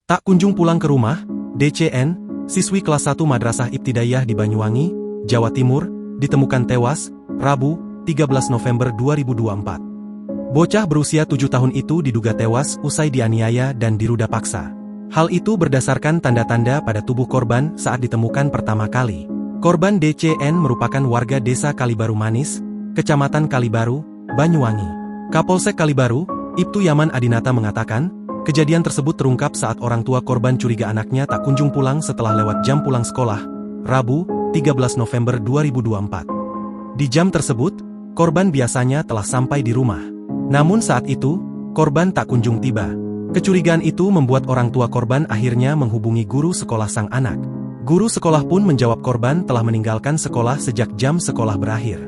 Tak kunjung pulang ke rumah, DCN, siswi kelas 1 Madrasah Ibtidaiyah di Banyuwangi, Jawa Timur, ditemukan tewas, Rabu, 13 November 2024. Bocah berusia 7 tahun itu diduga tewas usai dianiaya dan diruda paksa. Hal itu berdasarkan tanda-tanda pada tubuh korban saat ditemukan pertama kali. Korban DCN merupakan warga desa Kalibaru Manis, Kecamatan Kalibaru, Banyuwangi. Kapolsek Kalibaru, Ibtu Yaman Adinata mengatakan, kejadian tersebut terungkap saat orang tua korban curiga anaknya tak kunjung pulang setelah lewat jam pulang sekolah, Rabu, 13 November 2024. Di jam tersebut, korban biasanya telah sampai di rumah. Namun saat itu, korban tak kunjung tiba. Kecurigaan itu membuat orang tua korban akhirnya menghubungi guru sekolah sang anak. Guru sekolah pun menjawab korban telah meninggalkan sekolah sejak jam sekolah berakhir.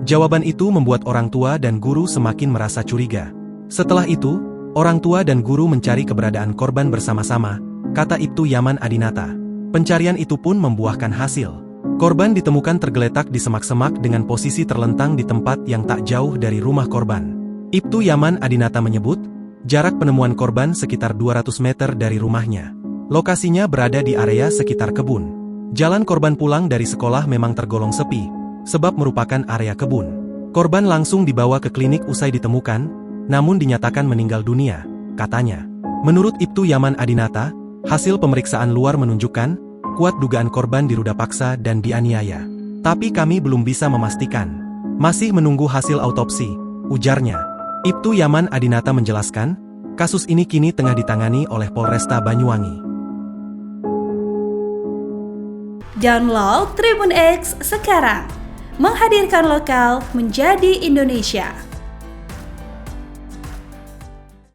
Jawaban itu membuat orang tua dan guru semakin merasa curiga. Setelah itu, orang tua dan guru mencari keberadaan korban bersama-sama, kata Ibtu Yaman Adinata. Pencarian itu pun membuahkan hasil. Korban ditemukan tergeletak di semak-semak dengan posisi terlentang di tempat yang tak jauh dari rumah korban. Ibtu Yaman Adinata menyebut, jarak penemuan korban sekitar 200 meter dari rumahnya. Lokasinya berada di area sekitar kebun. Jalan korban pulang dari sekolah memang tergolong sepi, sebab merupakan area kebun. Korban langsung dibawa ke klinik usai ditemukan, namun dinyatakan meninggal dunia, katanya. Menurut Ibtu Yaman Adinata, hasil pemeriksaan luar menunjukkan, kuat dugaan korban diruda paksa dan dianiaya. Tapi kami belum bisa memastikan. Masih menunggu hasil autopsi, ujarnya. Ibtu Yaman Adinata menjelaskan, kasus ini kini tengah ditangani oleh Polresta Banyuwangi. Download Tribun X sekarang, menghadirkan lokal menjadi Indonesia.